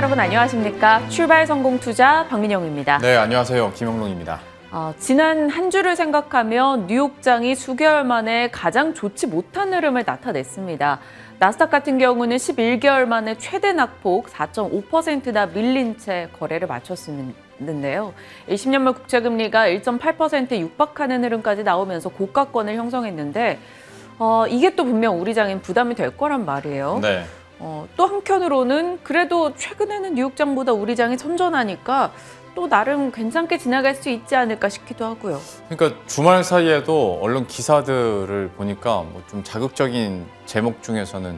여러분 안녕하십니까? 출발성공투자 박민영입니다. 네, 안녕하세요. 김영롱입니다. 지난 한 주를 생각하면 뉴욕장이 수개월 만에 가장 좋지 못한 흐름을 나타냈습니다. 나스닥 같은 경우는 11개월 만에 최대 낙폭 4.5%나 밀린 채 거래를 마쳤는데요. 20년물 국채금리가 1.8%에 육박하는 흐름까지 나오면서 고가권을 형성했는데 이게 또 분명 우리 장엔 부담이 될 거란 말이에요. 네. 또 한편으로는 그래도 최근에는 뉴욕장보다 우리 장이 선전하니까 또 나름 괜찮게 지나갈 수 있지 않을까 싶기도 하고요. 그러니까 주말 사이에도 언론 기사들을 보니까 뭐 좀 자극적인 제목 중에서는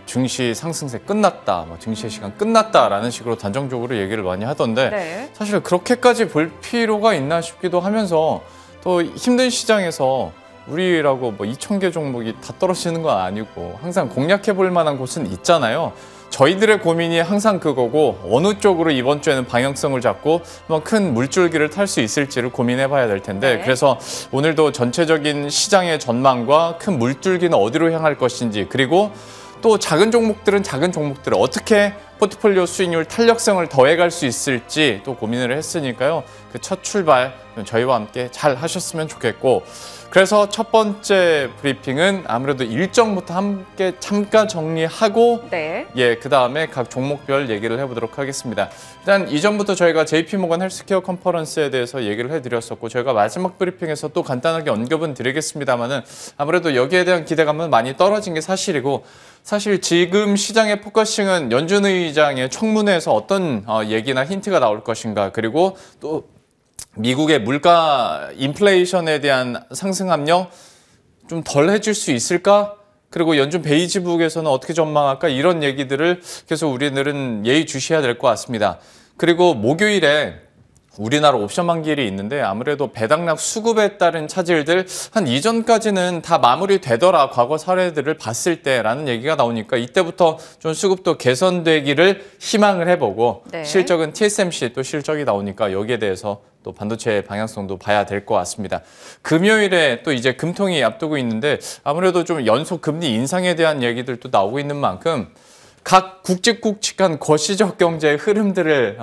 증시 상승세 끝났다, 증시의 시간 끝났다라는 식으로 단정적으로 얘기를 많이 하던데 네. 사실 그렇게까지 볼 필요가 있나 싶기도 하면서 또 힘든 시장에서 우리라고 2,000개 종목이 다 떨어지는 건 아니고 항상 공략해 볼 만한 곳은 있잖아요. 저희들의 고민이 항상 그거고 어느 쪽으로 이번 주에는 방향성을 잡고 큰 물줄기를 탈 수 있을지를 고민해 봐야 될 텐데 네. 그래서 오늘도 전체적인 시장의 전망과 큰 물줄기는 어디로 향할 것인지 그리고 또 작은 종목들은 작은 종목들을 어떻게 포트폴리오 수익률 탄력성을 더해갈 수 있을지 또 고민을 했으니까요. 그 첫 출발 저희와 함께 잘 하셨으면 좋겠고 그래서 첫 번째 브리핑은 아무래도 일정부터 함께 잠깐 정리하고 네. 그다음에 각 종목별 얘기를 해보도록 하겠습니다. 일단 이전부터 저희가 JP모건 헬스케어 컨퍼런스에 대해서 얘기를 해드렸었고 저희가 마지막 브리핑에서 또 간단하게 언급은 드리겠습니다만은 아무래도 여기에 대한 기대감은 많이 떨어진 게 사실이고 사실 지금 시장의 포커싱은 연준 의장의 청문회에서 어떤 얘기나 힌트가 나올 것인가 그리고 또 미국의 물가 인플레이션에 대한 상승 압력 좀 덜 해줄 수 있을까? 그리고 연준 베이지북에서는 어떻게 전망할까? 이런 얘기들을 계속 우리들은 예의주시해야 될 것 같습니다. 그리고 목요일에 우리나라 옵션 만기일이 있는데 아무래도 배당락 수급에 따른 차질들 한 이전까지는 다 마무리되더라 과거 사례들을 봤을 때라는 얘기가 나오니까 이때부터 좀 수급도 개선되기를 희망을 해보고 네. 실적은 TSMC 또 실적이 나오니까 여기에 대해서 또 반도체 방향성도 봐야 될 것 같습니다. 금요일에 또 이제 금통이 앞두고 있는데 아무래도 좀 연속 금리 인상에 대한 얘기들도 나오고 있는 만큼 각 굵직굵직한 거시적 경제의 흐름들을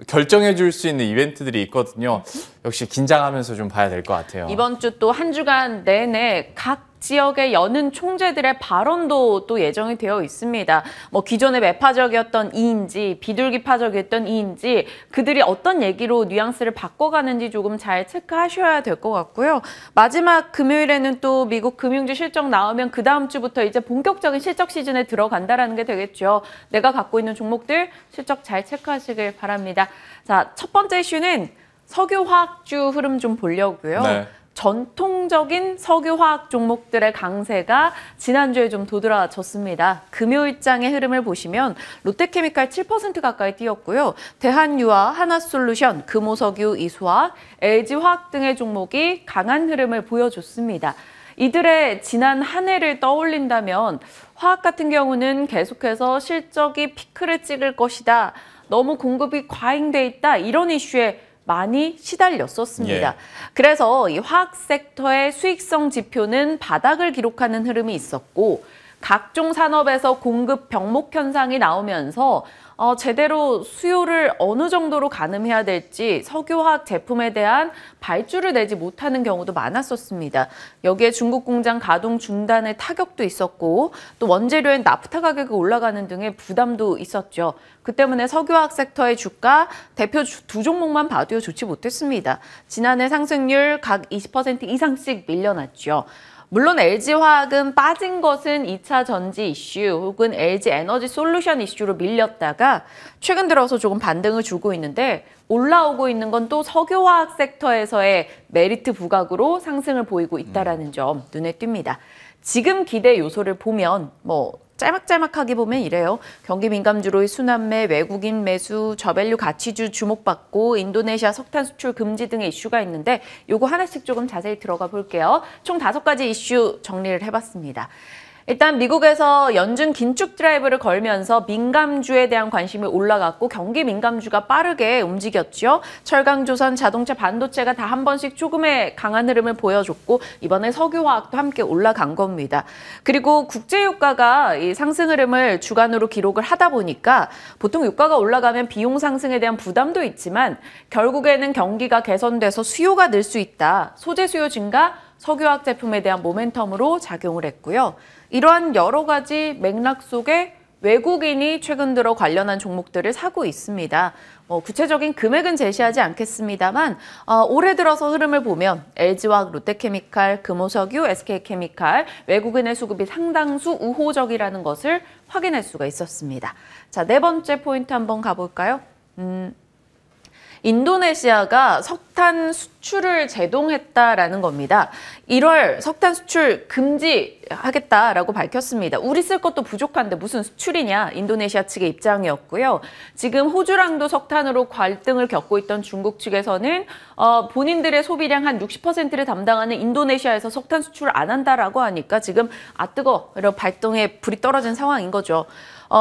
결정해 줄 수 있는 이벤트들이 있거든요. 역시 긴장하면서 좀 봐야 될 것 같아요. 이번 주 또 한 주간 내내 각 지역의 여는 총재들의 발언도 또 예정이 되어 있습니다. 기존에 매파적이었던 이인지 비둘기파적이었던 이인지 그들이 어떤 얘기로 뉘앙스를 바꿔가는지 조금 잘 체크하셔야 될 것 같고요. 마지막 금요일에는 또 미국 금융주 실적 나오면 그 다음 주부터 이제 본격적인 실적 시즌에 들어간다라는 게 되겠죠. 내가 갖고 있는 종목들 실적 잘 체크하시길 바랍니다. 자, 첫 번째 이슈는 석유화학주 흐름 좀 보려고요. 네. 전통적인 석유화학 종목들의 강세가 지난주에 좀 도드라졌습니다. 금요일장의 흐름을 보시면 롯데케미칼 7% 가까이 뛰었고요. 대한유화, 하나솔루션, 금호석유, 이수화학, LG화학 등의 종목이 강한 흐름을 보여줬습니다. 이들의 지난 한 해를 떠올린다면 화학 같은 경우는 계속해서 실적이 피크를 찍을 것이다. 너무 공급이 과잉돼 있다. 이런 이슈에 많이 시달렸었습니다. 그래서 이 화학 섹터의 수익성 지표는 바닥을 기록하는 흐름이 있었고 각종 산업에서 공급 병목 현상이 나오면서 제대로 수요를 어느 정도로 가늠해야 될지 석유화학 제품에 대한 발주를 내지 못하는 경우도 많았었습니다. 여기에 중국 공장 가동 중단의 타격도 있었고 또 원재료인 나프타 가격이 올라가는 등의 부담도 있었죠. 그 때문에 석유화학 섹터의 주가 대표 두 종목만 봐도 좋지 못했습니다. 지난해 상승률 각 20% 이상씩 밀려났죠. 물론 LG화학은 빠진 것은 2차 전지 이슈 혹은 LG에너지 솔루션 이슈로 밀렸다가 최근 들어서 조금 반등을 주고 있는데 올라오고 있는 건 또 석유화학 섹터에서의 메리트 부각으로 상승을 보이고 있다는 점 눈에 띕니다. 지금 기대 요소를 보면 짤막짤막하게 보면 이래요. 경기 민감주로의 순환매, 외국인 매수, 저밸류 가치주 주목받고 인도네시아 석탄 수출 금지 등의 이슈가 있는데 요거 하나씩 조금 자세히 들어가 볼게요. 총 5가지 이슈 정리를 해봤습니다. 일단 미국에서 연준 긴축 드라이브를 걸면서 민감주에 대한 관심이 올라갔고 경기 민감주가 빠르게 움직였죠. 철강, 조선, 자동차, 반도체가 다 한 번씩 조금의 강한 흐름을 보여줬고 이번에 석유화학도 함께 올라간 겁니다. 그리고 국제유가가 이 상승 흐름을 주간으로 기록을 하다 보니까 보통 유가가 올라가면 비용 상승에 대한 부담도 있지만 결국에는 경기가 개선돼서 수요가 늘 수 있다. 소재 수요 증가, 석유화학 제품에 대한 모멘텀으로 작용을 했고요. 이러한 여러 가지 맥락 속에 외국인이 최근 들어 관련한 종목들을 사고 있습니다. 구체적인 금액은 제시하지 않겠습니다만 올해 들어서 흐름을 보면 LG화학, 롯데케미칼, 금호석유, SK케미칼 외국인의 수급이 상당수 우호적이라는 것을 확인할 수가 있었습니다. 자, 네 번째 포인트 한번 가볼까요? 인도네시아가 석탄 수출을 제동했다라는 겁니다. 1월 석탄 수출 금지하겠다라고 밝혔습니다. 우리 쓸 것도 부족한데 무슨 수출이냐? 인도네시아 측의 입장이었고요. 지금 호주랑도 석탄으로 갈등을 겪고 있던 중국 측에서는 본인들의 소비량 한 60%를 담당하는 인도네시아에서 석탄 수출을 안 한다라고 하니까 지금 뜨거! 이런 발동에 불이 떨어진 상황인 거죠.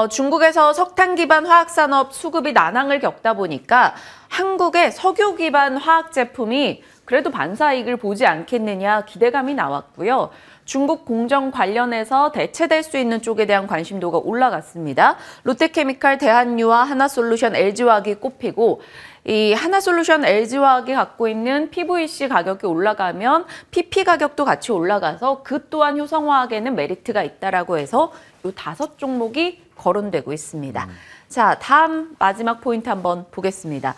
중국에서 석탄 기반 화학산업 수급이 난항을 겪다 보니까 한국의 석유 기반 화학 제품이 그래도 반사이익을 보지 않겠느냐 기대감이 나왔고요. 중국 공정 관련해서 대체될 수 있는 쪽에 대한 관심도가 올라갔습니다. 롯데케미칼, 대한유화, 하나솔루션, LG화학이 꼽히고 이 하나솔루션, LG화학이 갖고 있는 PVC 가격이 올라가면 PP 가격도 같이 올라가서 그 또한 효성화학에는 메리트가 있다라고 해서 이 5종목이 거론되고 있습니다. 자, 다음 마지막 포인트 한번 보겠습니다.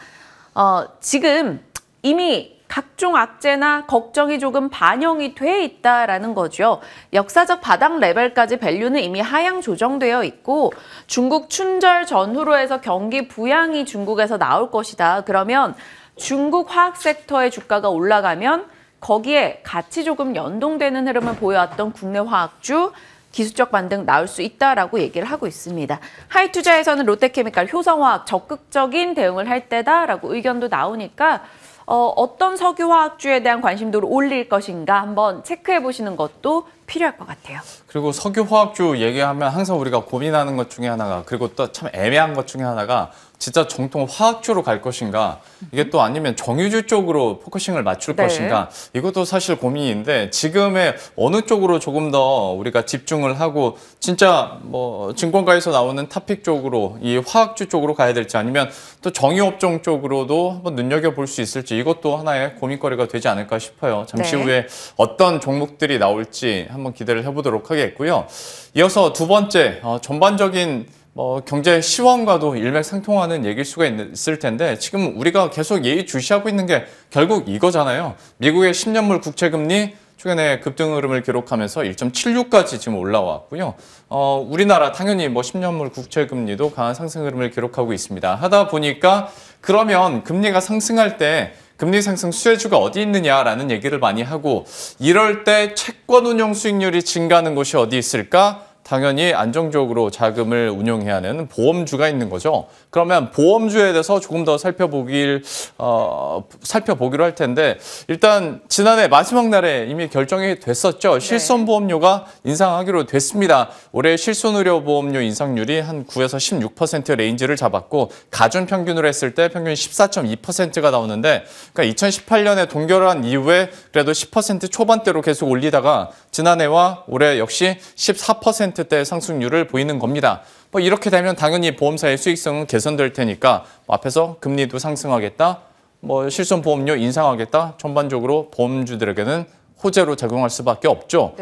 지금 이미 각종 악재나 걱정이 조금 반영이 돼 있다라는 거죠. 역사적 바닥 레벨까지 밸류는 이미 하향 조정되어 있고 중국 춘절 전후로 해서 경기 부양이 중국에서 나올 것이다. 그러면 중국 화학 섹터의 주가가 올라가면 거기에 같이 조금 연동되는 흐름을 보여왔던 국내 화학주 기술적 반등 나올 수 있다라고 얘기를 하고 있습니다. 하이투자에서는 롯데케미칼, 효성화학 적극적인 대응을 할 때다라고 의견도 나오니까 어떤 석유화학주에 대한 관심도를 올릴 것인가 한번 체크해 보시는 것도 필요할 것 같아요. 그리고 석유화학주 얘기하면 항상 우리가 고민하는 것 중에 하나가 그리고 또 참 애매한 것 중에 하나가 진짜 정통 화학주로 갈 것인가 이게 또 아니면 정유주 쪽으로 포커싱을 맞출 것인가 이것도 사실 고민인데 지금의 어느 쪽으로 조금 더 우리가 집중을 하고 진짜 뭐 증권가에서 나오는 탑픽 쪽으로 이 화학주 쪽으로 가야 될지 아니면 또 정유업종 쪽으로도 한번 눈여겨볼 수 있을지 이것도 하나의 고민거리가 되지 않을까 싶어요. 잠시 후에 어떤 종목들이 나올지 한번 기대를 해보도록 하겠고요. 이어서 두 번째 전반적인 경제 시황과도 일맥상통하는 얘기일 수가 있을 텐데 지금 우리가 계속 예의주시하고 있는 게 결국 이거잖아요. 미국의 10년물 국채금리 최근에 급등 흐름을 기록하면서 1.76까지 지금 올라왔고요. 우리나라 당연히 10년물 국채금리도 강한 상승 흐름을 기록하고 있습니다. 하다 보니까 그러면 금리가 상승할 때 금리 상승 수혜주가 어디 있느냐라는 얘기를 많이 하고 이럴 때 채권 운용 수익률이 증가하는 곳이 어디 있을까? 당연히 안정적으로 자금을 운용해야 하는 보험주가 있는 거죠. 그러면 보험주에 대해서 조금 더 살펴보기로 할 텐데 일단 지난해 마지막 날에 이미 결정이 됐었죠. 실손보험료가 인상하기로 됐습니다. 올해 실손의료보험료 인상률이 한 9에서 16% 레인지를 잡았고 가중평균으로 했을 때 평균 14.2%가 나오는데 그러니까 2018년에 동결한 이후에 그래도 10% 초반대로 계속 올리다가 지난해와 올해 역시 14%대 상승률을 보이는 겁니다. 이렇게 되면 당연히 보험사의 수익성은 개선될 테니까 앞에서 금리도 상승하겠다, 실손보험료 인상하겠다, 전반적으로 보험주들에게는 호재로 작용할 수밖에 없죠.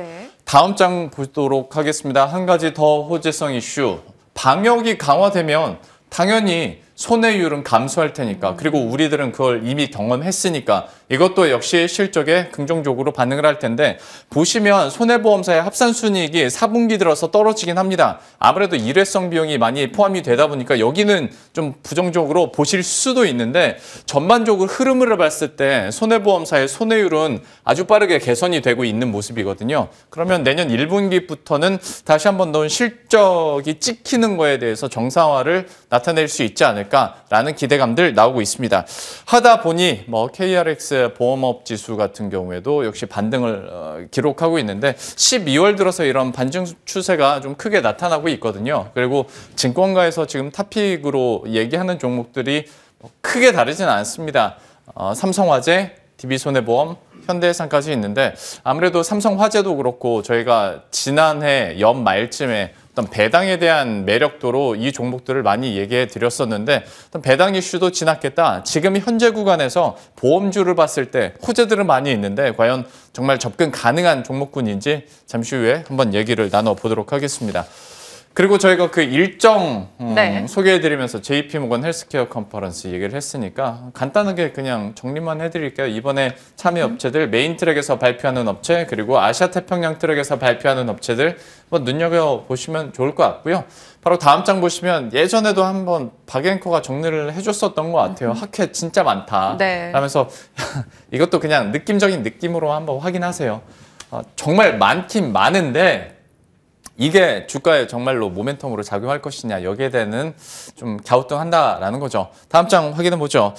다음 장 보도록 하겠습니다. 한 가지 더 호재성 이슈. 방역이 강화되면 당연히 손해율은 감소할 테니까 그리고 우리들은 그걸 이미 경험했으니까 이것도 역시 실적에 긍정적으로 반응을 할 텐데 보시면 손해보험사의 합산순이익이 4분기 들어서 떨어지긴 합니다. 아무래도 일회성 비용이 많이 포함이 되다 보니까 여기는 좀 부정적으로 보실 수도 있는데 전반적으로 흐름을 봤을 때 손해보험사의 손해율은 아주 빠르게 개선이 되고 있는 모습이거든요. 그러면 내년 1분기부터는 다시 한번 더 실적이 찍히는 거에 대해서 정상화를 나타낼 수 있지 않을까. 않을까라는 기대감들 나오고 있습니다. 하다 보니 뭐 KRX 보험업 지수 같은 경우에도 역시 반등을 기록하고 있는데 12월 들어서 이런 반등 추세가 좀 크게 나타나고 있거든요. 그리고 증권가에서 지금 탑픽으로 얘기하는 종목들이 크게 다르진 않습니다. 삼성화재, DB손해보험, 현대해상까지 있는데 아무래도 삼성화재도 그렇고 저희가 지난해 연말쯤에 어떤 배당에 대한 매력도로 이 종목들을 많이 얘기해 드렸었는데 어떤 배당 이슈도 지났겠다. 지금 현재 구간에서 보험주를 봤을 때 호재들은 많이 있는데 과연 정말 접근 가능한 종목군인지 잠시 후에 한번 얘기를 나눠보도록 하겠습니다. 그리고 저희가 그 일정 네. 소개해드리면서 JP모건 헬스케어 컨퍼런스 얘기를 했으니까 간단하게 그냥 정리만 해드릴게요. 이번에 참여 업체들, 메인트랙에서 발표하는 업체, 그리고 아시아태평양 트랙에서 발표하는 업체들 한번 눈여겨보시면 좋을 것 같고요. 바로 다음 장 보시면 예전에도 한번 박앵커가 정리를 해줬었던 것 같아요. 학회 진짜 많다. 네. 하면서 이것도 그냥 느낌적인 느낌으로 한번 확인하세요. 정말 많긴 많은데 이게 주가에 정말로 모멘텀으로 작용할 것이냐 여기에 대해서는 좀 갸우뚱한다라는 거죠. 다음 장 확인해 보죠.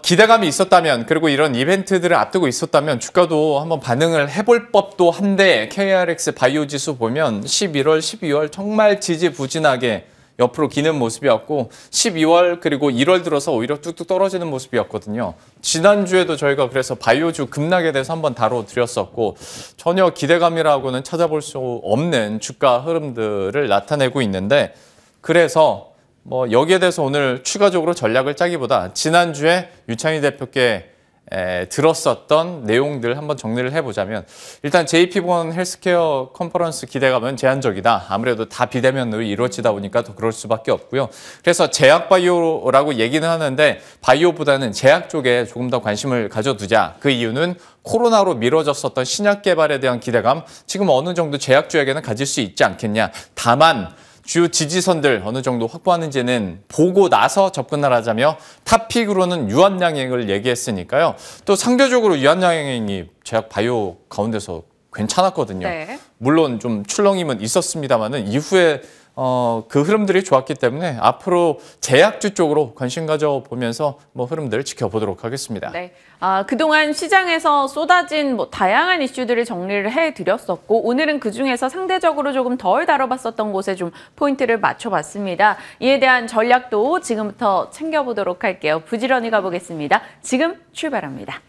기대감이 있었다면 그리고 이런 이벤트들을 앞두고 있었다면 주가도 한번 반응을 해볼 법도 한데 KRX 바이오 지수 보면 11월, 12월 정말 지지부진하게 옆으로 기는 모습이었고 12월 그리고 1월 들어서 오히려 뚝뚝 떨어지는 모습이었거든요. 지난주에도 저희가 그래서 바이오주 급락에 대해서 한번 다뤄드렸었고 전혀 기대감이라고는 찾아볼 수 없는 주가 흐름들을 나타내고 있는데 그래서 뭐 여기에 대해서 오늘 추가적으로 전략을 짜기보다 지난주에 유창희 대표께 들었었던 내용들 한번 정리를 해보자면 일단 JP모건 헬스케어 컨퍼런스 기대감은 제한적이다. 아무래도 다 비대면으로 이루어지다 보니까 더 그럴 수밖에 없고요. 그래서 제약바이오라고 얘기는 하는데 바이오보다는 제약 쪽에 조금 더 관심을 가져두자. 그 이유는 코로나로 미뤄졌었던 신약 개발에 대한 기대감 지금 어느 정도 제약주에게는 가질 수 있지 않겠냐. 다만 주요 지지선들 어느 정도 확보하는지는 보고 나서 접근을 하자며 탑픽으로는 유한양행을 얘기했으니까요. 또 상대적으로 유한양행이 제약 바이오 가운데서 괜찮았거든요. 네. 물론 좀 출렁임은 있었습니다만은 이후에 그 흐름들이 좋았기 때문에 앞으로 제약주 쪽으로 관심 가져보면서 뭐 흐름들을 지켜보도록 하겠습니다. 네. 그동안 시장에서 쏟아진 다양한 이슈들을 정리를 해드렸었고 오늘은 그중에서 상대적으로 조금 덜 다뤄봤었던 곳에 좀 포인트를 맞춰봤습니다. 이에 대한 전략도 지금부터 챙겨보도록 할게요. 부지런히 가보겠습니다. 지금 출발합니다.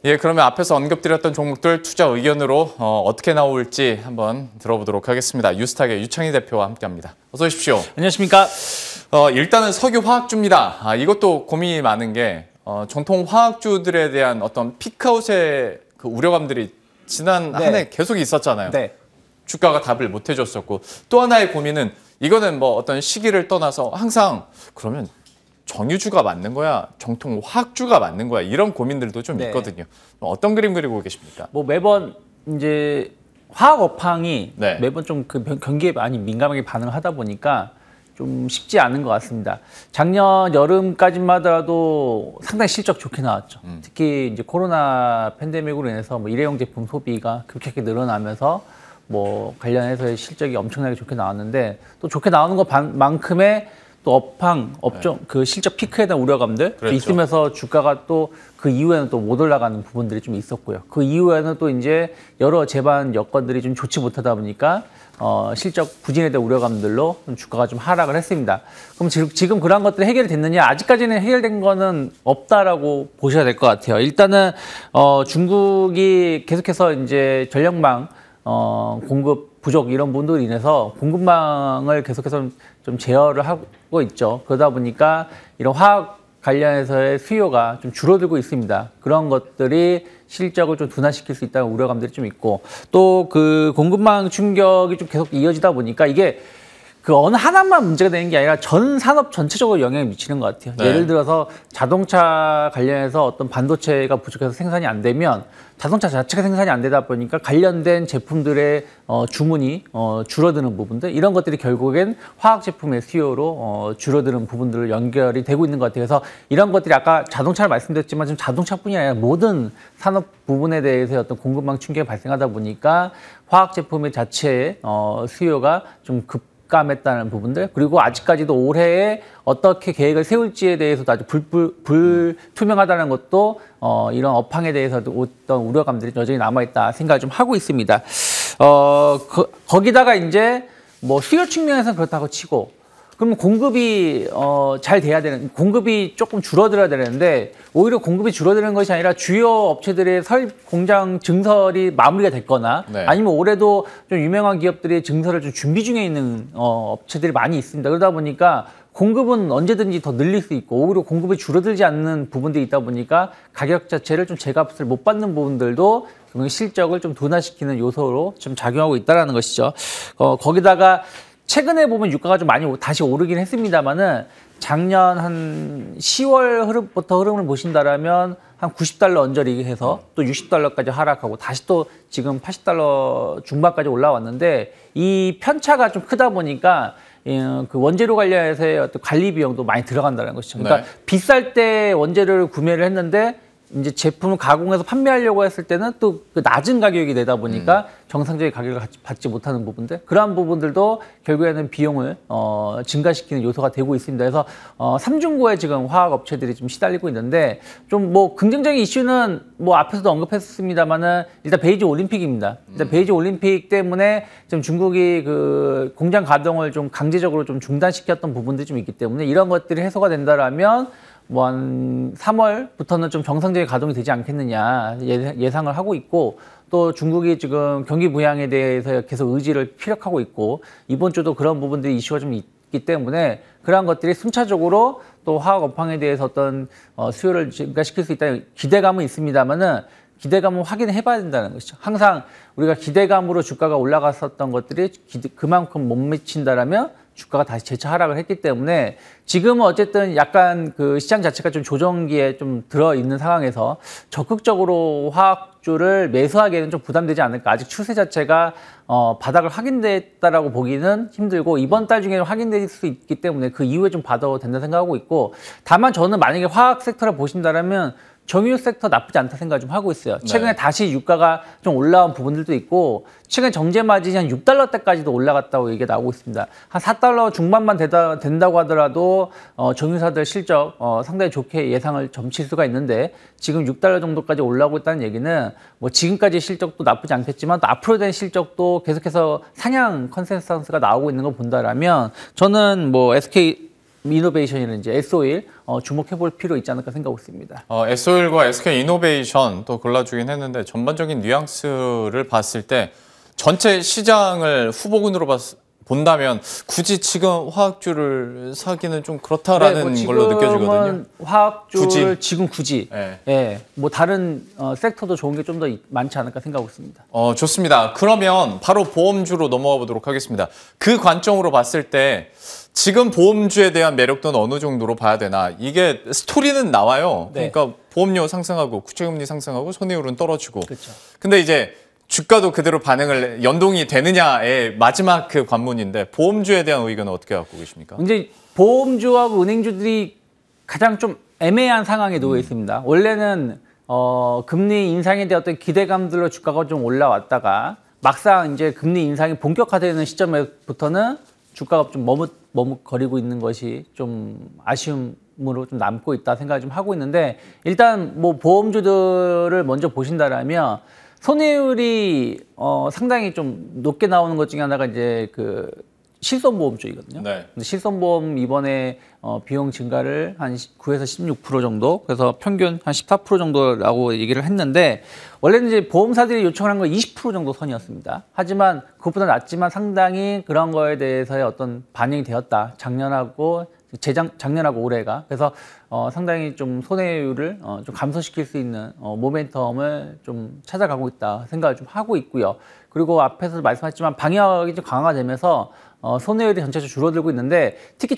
예, 그러면 앞에서 언급드렸던 종목들 투자 의견으로 어떻게 나올지 한번 들어보도록 하겠습니다. 유스탁의 유창희 대표와 함께합니다. 어서 오십시오. 안녕하십니까? 일단은 석유화학주입니다. 이것도 고민이 많은 게 전통 화학주들에 대한 어떤 피크아웃의 그 우려감들이 지난 네. 한 해 계속 있었잖아요. 네. 주가가 답을 못 해줬었고 또 하나의 고민은 이거는 뭐 어떤 시기를 떠나서 항상 그러면 정유주가 맞는 거야? 정통 화학주가 맞는 거야? 이런 고민들도 좀 네. 있거든요. 어떤 그림 그리고 계십니까? 뭐 매번 이제 화학 업황이 네. 매번 좀 그 경기에 많이 민감하게 반응을 하다 보니까 좀 쉽지 않은 것 같습니다. 작년 여름까지만 하더라도 상당히 실적 좋게 나왔죠. 특히 이제 코로나 팬데믹으로 인해서 뭐 일회용 제품 소비가 급격하게 늘어나면서 뭐 관련해서의 실적이 엄청나게 좋게 나왔는데 또 좋게 나오는 것만큼의 또 업종 그 실적 피크에 대한 우려감들 그렇죠. 있으면서 주가가 또 그 이후에는 또 못 올라가는 부분들이 좀 있었고요. 그 이후에는 또 이제 여러 재반 여건들이 좀 좋지 못하다 보니까 실적 부진에 대한 우려감들로 좀 주가가 좀 하락을 했습니다. 그럼 지금 그러한 것들이 해결이 됐느냐? 아직까지는 해결된 거는 없다라고 보셔야 될 것 같아요. 일단은 중국이 계속해서 이제 전력망 공급 부족 이런 부분들로 인해서 공급망을 계속해서 좀 제어를 하고 있죠. 그러다 보니까 이런 화학 관련해서의 수요가 좀 줄어들고 있습니다. 그런 것들이 실적을 좀 둔화시킬 수 있다는 우려감들이 좀 있고 또 그 공급망 충격이 좀 계속 이어지다 보니까 이게 그 어느 하나만 문제가 되는 게 아니라 전 산업 전체적으로 영향을 미치는 것 같아요. 네. 예를 들어서 자동차 관련해서 어떤 반도체가 부족해서 생산이 안 되면 자동차 자체가 생산이 안 되다 보니까 관련된 제품들의 주문이 줄어드는 부분들, 이런 것들이 결국엔 화학 제품의 수요로 줄어드는 부분들을 연결이 되고 있는 것 같아요. 그래서 이런 것들이 아까 자동차를 말씀드렸지만 지금 자동차뿐이 아니라 모든 산업 부분에 대해서 어떤 공급망 충격이 발생하다 보니까 화학 제품의 자체의 수요가 좀 급감했다는 부분들, 그리고 아직까지도 올해에 어떻게 계획을 세울지에 대해서도 아주 불투명하다는 것도 이런 업황에 대해서도 어떤 우려감들이 여전히 남아있다 생각을 좀 하고 있습니다. 거기다가 이제 뭐 수요 측면에서는 그렇다고 치고, 그러면 공급이 잘 돼야 되는, 공급이 조금 줄어들어야 되는데 오히려 공급이 줄어드는 것이 아니라 주요 업체들의 공장 증설이 마무리가 됐거나 네. 아니면 올해도 좀 유명한 기업들이 증설을 좀 준비 중에 있는 업체들이 많이 있습니다. 그러다 보니까 공급은 언제든지 더 늘릴 수 있고 오히려 공급이 줄어들지 않는 부분들이 있다 보니까 가격 자체를 좀 제값을 못 받는 부분들도 실적을 좀 둔화시키는 요소로 좀 작용하고 있다는 것이죠. 거기다가 최근에 보면 유가가 좀 많이 다시 오르긴 했습니다만은 작년 한 10월 흐름을 보신다라면 한 90달러 언저리 해서 또 60달러까지 하락하고 다시 또 지금 80달러 중반까지 올라왔는데, 이 편차가 좀 크다 보니까 그 원재료 관련해서의 어떤 관리 비용도 많이 들어간다는 것이죠. 그러니까 네. 비쌀 때 원재료를 구매를 했는데 이제 제품을 가공해서 판매하려고 했을 때는 또 그 낮은 가격이 되다 보니까 정상적인 가격을 받지 못하는 부분들, 그러한 부분들도 결국에는 비용을 증가시키는 요소가 되고 있습니다. 그래서 삼중고에 지금 화학 업체들이 좀 시달리고 있는데, 좀 뭐 긍정적인 이슈는 뭐 앞에서도 언급했습니다만은 일단 베이징 올림픽입니다. 일단 베이징 올림픽 때문에 지금 중국이 그 공장 가동을 좀 강제적으로 좀 중단시켰던 부분들이 좀 있기 때문에 이런 것들이 해소가 된다라면 뭐 한 3월부터는 좀 정상적인 가동이 되지 않겠느냐 예상을 하고 있고, 또 중국이 지금 경기 부양에 대해서 계속 의지를 피력하고 있고 이번 주도 그런 부분들이 이슈가 좀 있기 때문에 그러한 것들이 순차적으로 또 화학 업황에 대해서 어떤 수요를 증가시킬 수 있다는 기대감은 있습니다만은 기대감은 확인해 봐야 된다는 것이죠. 항상 우리가 기대감으로 주가가 올라갔었던 것들이 그만큼 못 미친다라면 주가가 다시 재차 하락을 했기 때문에 지금은 어쨌든 약간 그 시장 자체가 좀 조정기에 좀 들어있는 상황에서 적극적으로 화학주를 매수하기에는 좀 부담되지 않을까. 아직 추세 자체가 바닥을 확인됐다라고 보기는 힘들고 이번 달 중에는 확인될 수 있기 때문에 그 이후에 좀 봐도 된다 생각하고 있고, 다만 저는 만약에 화학 섹터를 보신다라면 정유 섹터 나쁘지 않다 생각을 좀 하고 있어요. 최근에 네. 다시 유가가 좀 올라온 부분들도 있고, 최근 정제 마진이 한 6달러대까지도 올라갔다고 얘기가 나오고 있습니다. 한 4달러 중반만 된다고 하더라도 정유사들 실적 상당히 좋게 예상을 점칠 수가 있는데, 지금 6달러 정도까지 올라오고 있다는 얘기는 뭐 지금까지 실적도 나쁘지 않겠지만 또 앞으로 된 실적도 계속해서 상향 컨센서스가 나오고 있는 걸 본다라면 저는 뭐 SK 이노베이션이라든지 S-오일 주목해볼 필요 있지 않을까 생각하고 있습니다. S-오일과 SK 이노베이션 또 골라주긴 했는데 전반적인 뉘앙스를 봤을 때 전체 시장을 후보군으로 본다면 굳이 지금 화학주를 사기는 좀 그렇다라는 걸로 느껴지거든요. 화학주를 굳이. 네. 예, 뭐 다른 섹터도 좋은 게 좀 더 많지 않을까 생각하고 있습니다. 좋습니다. 그러면 바로 보험주로 넘어가 보도록 하겠습니다. 그 관점으로 봤을 때 지금 보험주에 대한 매력도는 어느 정도로 봐야 되나? 이게 스토리는 나와요. 네. 그러니까 보험료 상승하고 국채금리 상승하고 손해율은 떨어지고. 그렇죠. 근데 이제 주가도 그대로 반응을 연동이 되느냐의 마지막 그 관문인데 보험주에 대한 의견은 어떻게 갖고 계십니까? 이제 보험주하고 은행주들이 가장 좀 애매한 상황에 놓여 있습니다. 원래는 금리 인상에 대한 어떤 기대감들로 주가가 좀 올라왔다가 막상 이제 금리 인상이 본격화되는 시점부터는 주가가 좀 머뭇거리고 있는 것이 좀 아쉬움으로 좀 남고 있다 생각을 좀 하고 있는데, 일단 뭐 보험주들을 먼저 보신다라면 손해율이 상당히 좀 높게 나오는 것 중에 하나가 이제 그 실손보험주이거든요. 네. 근데 실손보험 이번에 비용 증가를 한 9에서 16% 정도, 그래서 평균 한 14% 정도라고 얘기를 했는데, 원래는 이제 보험사들이 요청한 건 20% 정도 선이었습니다. 하지만 그것보다 낮지만 상당히 그런 거에 대해서의 어떤 반영이 되었다. 작년하고 올해가. 그래서 상당히 좀 손해율을 좀 감소시킬 수 있는 모멘텀을 좀 찾아가고 있다 생각을 좀 하고 있고요. 그리고 앞에서 말씀하셨지만 방역이 좀 강화되면서 손해율이 전체적으로 줄어들고 있는데 특히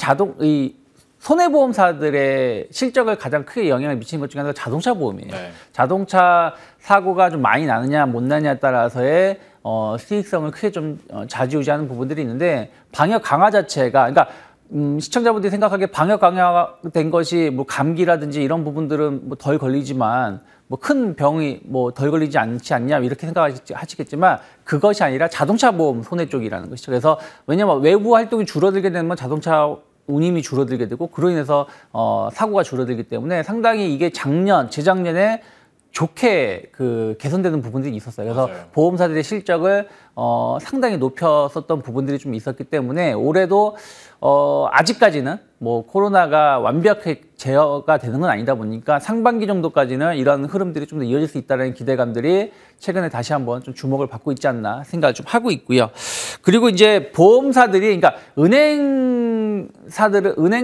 손해보험사들의 실적을 가장 크게 영향을 미치는 것 중에 하나가 자동차 보험이에요. 네. 자동차 사고가 좀 많이 나느냐 못 나느냐에 따라서의 수익성을 크게 좀 좌지우지하는 부분들이 있는데 방역 강화 자체가 그러니까 시청자분들이 생각하기에 방역 강화된 것이 뭐 감기라든지 이런 부분들은 뭐 덜 걸리지만 뭐 큰 병이 뭐 덜 걸리지 않지 않냐 이렇게 생각하시겠지만 그것이 아니라 자동차 보험 손해 쪽이라는 것이죠. 그래서 왜냐하면 외부 활동이 줄어들게 되면 자동차 운임이 줄어들게 되고 그로 인해서 사고가 줄어들기 때문에 상당히 이게 재작년에 좋게 개선되는 부분들이 있었어요. 그래서 맞아요. 보험사들의 실적을 상당히 높였었던 부분들이 좀 있었기 때문에 올해도 아직까지는 뭐 코로나가 완벽하게 제어가 되는 건 아니다 보니까 상반기 정도까지는 이런 흐름들이 좀 더 이어질 수 있다는 기대감들이 최근에 다시 한번 좀 주목을 받고 있지 않나 생각을 좀 하고 있고요. 그리고 이제 보험사들이 그러니까 은행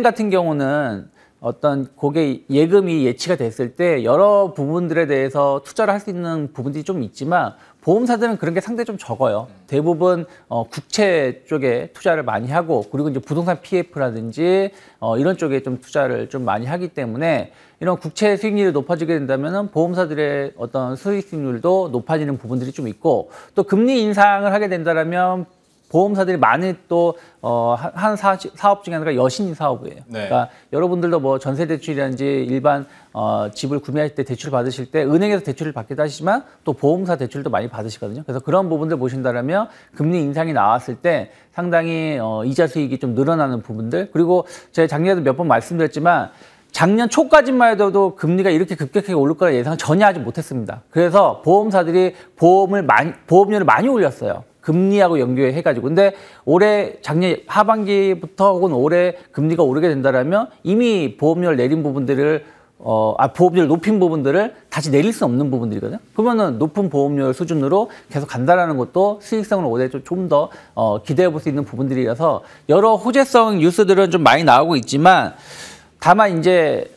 같은 경우는 어떤 고객 예금이 예치가 됐을 때 여러 부분들에 대해서 투자를 할 수 있는 부분들이 좀 있지만 보험사들은 그런 게 상당히 좀 적어요. 대부분 국채 쪽에 투자를 많이 하고 그리고 이제 부동산 PF라든지 이런 쪽에 좀 투자를 좀 많이 하기 때문에 이런 국채 수익률이 높아지게 된다면은 보험사들의 어떤 수익률도 높아지는 부분들이 좀 있고 또 금리 인상을 하게 된다라면 보험사들이 많이 또 한 사업 중에 하나가 여신 사업이에요. 네. 그러니까 여러분들도 뭐 전세 대출이라든지 일반 집을 구매할 때 대출 받으실 때 은행에서 대출을 받기도 하시지만 또 보험사 대출도 많이 받으시거든요. 그래서 그런 부분들 보신다면 금리 인상이 나왔을 때 상당히 이자 수익이 좀 늘어나는 부분들 그리고 제가 작년에도 몇 번 말씀드렸지만 작년 초까지만 해도 금리가 이렇게 급격하게 오를 거라 예상을 전혀 하지 못했습니다. 그래서 보험사들이 보험료를 많이 올렸어요. 금리하고 연계해가지고. 근데 작년 하반기부터 혹은 올해 금리가 오르게 된다면 이미 보험료를 내린 부분들을 보험료를 높인 부분들을 다시 내릴 수 없는 부분들이거든요. 그러면은 높은 보험료 수준으로 계속 간다라는 것도 수익성을 올해 좀 더 기대해 볼 수 있는 부분들이라서 여러 호재성 뉴스들은 좀 많이 나오고 있지만 다만 이제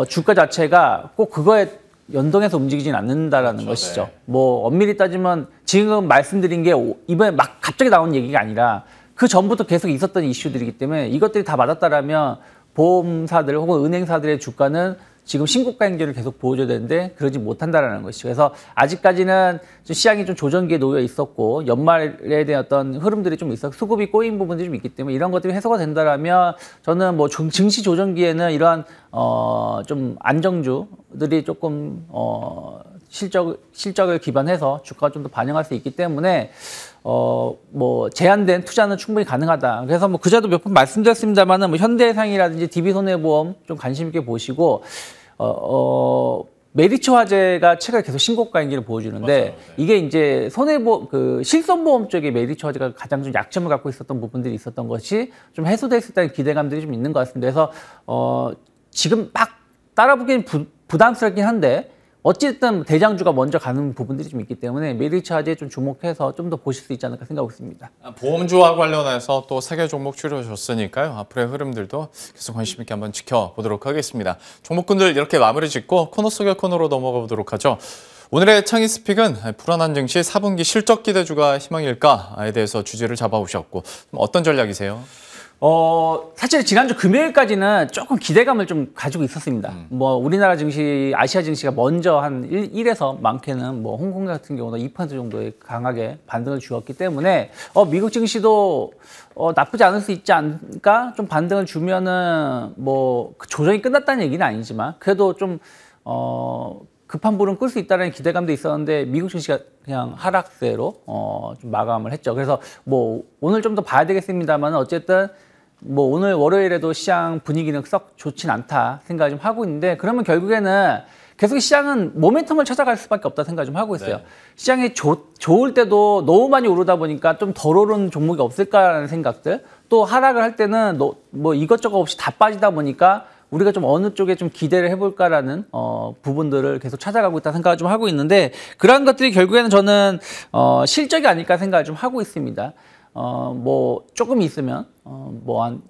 주가 자체가 꼭 그거에 연동해서 움직이진 않는다라는 그렇죠, 것이죠. 네. 뭐 엄밀히 따지면 지금 말씀드린 게 이번에 막 갑자기 나온 얘기가 아니라 그 전부터 계속 있었던 이슈들이기 때문에 이것들이 다 맞았다라면 보험사들 혹은 은행사들의 주가는 지금 신고가 행진을 계속 보여줘야 되는데 그러지 못한다라는 것이죠. 그래서 아직까지는 좀 시장이 좀 조정기에 놓여 있었고 연말에 대한 어떤 흐름들이 좀 있어 수급이 꼬인 부분들이 좀 있기 때문에 이런 것들이 해소가 된다라면 저는 뭐 증시 조정기에는 이러한 좀 안정주들이 조금 실적을 기반해서 주가가 좀 더 반영할 수 있기 때문에 뭐 제한된 투자는 충분히 가능하다. 그래서 뭐 그전에도 몇 번 말씀드렸습니다만은 뭐 현대해상이라든지 DB손해보험 좀 관심 있게 보시고 메리츠 화재가 최근에 계속 신고가 행진을 보여주는데 맞아요. 네. 이게 이제 실손보험 쪽에 메리츠 화재가 가장 좀 약점을 갖고 있었던 부분들이 있었던 것이 좀 해소될 수 있다는 기대감들이 좀 있는 것 같습니다. 그래서 지금 막 따라붙기는 부담스럽긴 한데 어쨌든 대장주가 먼저 가는 부분들이 좀 있기 때문에 메리츠 화재에 좀 주목해서 좀 더 보실 수 있지 않을까 생각하고 있습니다. 보험주와 관련해서 또 3개 종목 추려줬으니까요. 앞으로의 흐름들도 계속 관심 있게 한번 지켜보도록 하겠습니다. 종목군들 이렇게 마무리 짓고 코너 속의 코너로 넘어가 보도록 하죠. 오늘의 창의스픽은 불안한 증시 4분기 실적 기대주가 희망일까에 대해서 주제를 잡아오셨고 어떤 전략이세요? 사실 지난주 금요일까지는 조금 기대감을 좀 가지고 있었습니다. 뭐 우리나라 증시, 아시아 증시가 먼저 한 1에서 많게는 뭐 홍콩 같은 경우도 2% 정도의 강하게 반등을 주었기 때문에 미국 증시도 나쁘지 않을 수 있지 않을까? 좀 반등을 주면은 뭐 조정이 끝났다는 얘기는 아니지만 그래도 좀 급한 불은 끌 수 있다는 기대감도 있었는데 미국 증시가 그냥 하락세로 좀 마감을 했죠. 그래서 뭐 오늘 좀 더 봐야 되겠습니다만 어쨌든 뭐 오늘 월요일에도 시장 분위기는 썩 좋진 않다 생각을 좀 하고 있는데 그러면 결국에는 계속 시장은 모멘텀을 찾아갈 수밖에 없다 생각을 좀 하고 있어요. 네. 시장이 좋을 때도 너무 많이 오르다 보니까 좀 덜 오르는 종목이 없을까라는 생각들 또 하락을 할 때는 뭐 이것저것 없이 다 빠지다 보니까 우리가 좀 어느 쪽에 좀 기대를 해볼까라는 부분들을 계속 찾아가고 있다 생각을 좀 하고 있는데 그러한 것들이 결국에는 저는 실적이 아닐까 생각을 좀 하고 있습니다. 뭐 조금 있으면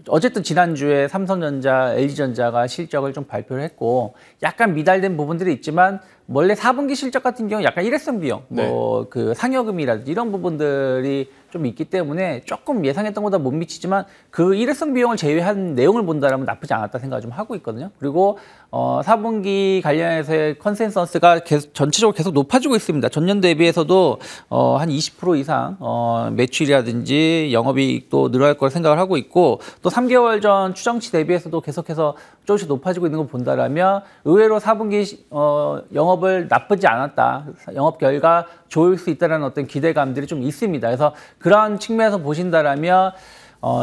어쨌든 지난주에 삼성전자, LG전자가 실적을 좀 발표를 했고 약간 미달된 부분들이 있지만 원래 4분기 실적 같은 경우 약간 일회성 비용, 네. 그 상여금이라든지 이런 부분들이 좀 있기 때문에 조금 예상했던 것보다 못 미치지만 그 일회성 비용을 제외한 내용을 본다라면 나쁘지 않았다 생각을 좀 하고 있거든요. 그리고 4분기 관련해서의 컨센서스가 전체적으로 계속 높아지고 있습니다. 전년 대비해서도 한 20% 이상 매출이라든지 영업이익도 늘어날 거라 생각을 하고 있고 또 3개월 전 추정치 대비해서도 계속해서 조금씩 높아지고 있는 걸 본다라면 의외로 4분기 영업을 나쁘지 않았다. 영업 결과 좋을 수 있다는 어떤 기대감들이 좀 있습니다. 그래서 그런 측면에서 보신다라면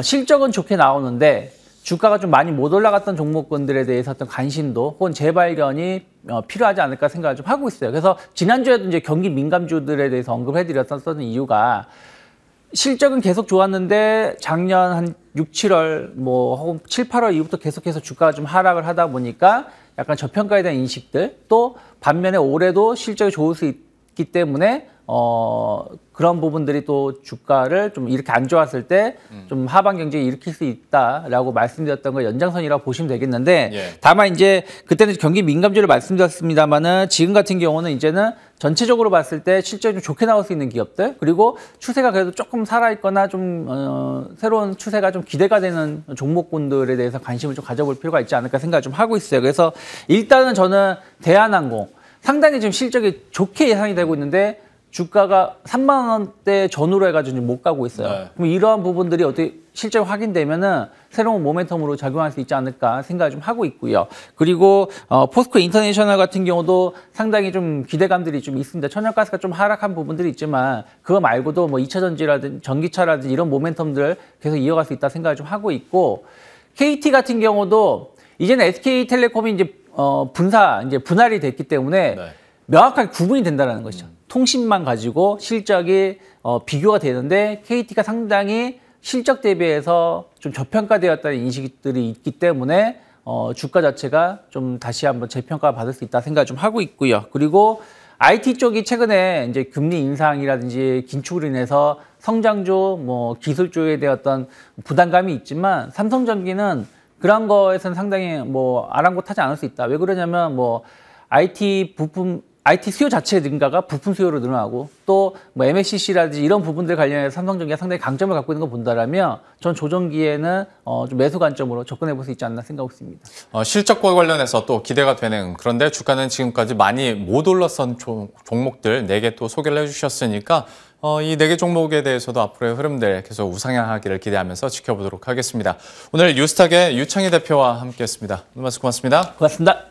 실적은 좋게 나오는데 주가가 좀 많이 못 올라갔던 종목군들에 대해서 어떤 관심도 혹은 재발견이 필요하지 않을까 생각을 좀 하고 있어요. 그래서 지난주에도 이제 경기 민감주들에 대해서 언급해드렸던 이유가 실적은 계속 좋았는데 작년 한 6, 7월 혹은 7, 8월 이후부터 계속해서 주가가 좀 하락을 하다 보니까 약간 저평가에 대한 인식들 또 반면에 올해도 실적이 좋을 수 있기 때문에 그런 부분들이 또 주가를 좀 이렇게 안 좋았을 때 좀 하방 경쟁을 일으킬 수 있다라고 말씀드렸던 거 연장선이라고 보시면 되겠는데 예. 다만 이제 그때는 경기 민감주를 말씀드렸습니다만은 지금 같은 경우는 이제는 전체적으로 봤을 때 실적이 좀 좋게 나올 수 있는 기업들 그리고 추세가 그래도 조금 살아있거나 좀 새로운 추세가 좀 기대가 되는 종목군들에 대해서 관심을 좀 가져볼 필요가 있지 않을까 생각을 좀 하고 있어요. 그래서 일단은 저는 대한항공 상당히 지금 실적이 좋게 예상이 되고 있는데 주가가 3만 원대 전후로 해가지고 지금 못 가고 있어요. 네. 그럼 이러한 부분들이 어떻게 실제 확인되면은 새로운 모멘텀으로 작용할 수 있지 않을까 생각을 좀 하고 있고요. 그리고 포스코 인터내셔널 같은 경우도 상당히 좀 기대감들이 좀 있습니다. 천연가스가 좀 하락한 부분들이 있지만 그거 말고도 뭐 2차 전지라든지 전기차라든지 이런 모멘텀들 계속 이어갈 수 있다 생각을 좀 하고 있고 KT 같은 경우도 이제는 SK텔레콤이 이제 분할이 됐기 때문에 네. 명확하게 구분이 된다는 것이죠. 통신만 가지고 실적이 비교가 되는데 KT가 상당히 실적 대비해서 좀 저평가되었다는 인식들이 있기 때문에 주가 자체가 좀 다시 한번 재평가 받을 수 있다 생각을 좀 하고 있고요. 그리고 IT 쪽이 최근에 이제 금리 인상이라든지 긴축으로 인해서 성장주, 기술주에 대한 어떤 부담감이 있지만 삼성전기는 그런 거에서는 상당히 아랑곳하지 않을 수 있다. 왜 그러냐면 IT 수요 자체 증가가 부품 수요로 늘어나고 또 MLCC라든지 이런 부분들 관련해서 삼성전기가 상당히 강점을 갖고 있는 거 본다라면 전 조정기에는 좀 매수 관점으로 접근해 볼 수 있지 않나 생각하고 있습니다. 실적과 관련해서 또 기대가 되는 그런데 주가는 지금까지 많이 못 올랐던 종목들 4개 또 소개를 해주셨으니까 이 4개 종목에 대해서도 앞으로의 흐름들 계속 우상향하기를 기대하면서 지켜보도록 하겠습니다. 오늘 뉴스탁의 유창희 대표와 함께했습니다. 오늘 말씀 고맙습니다. 고맙습니다.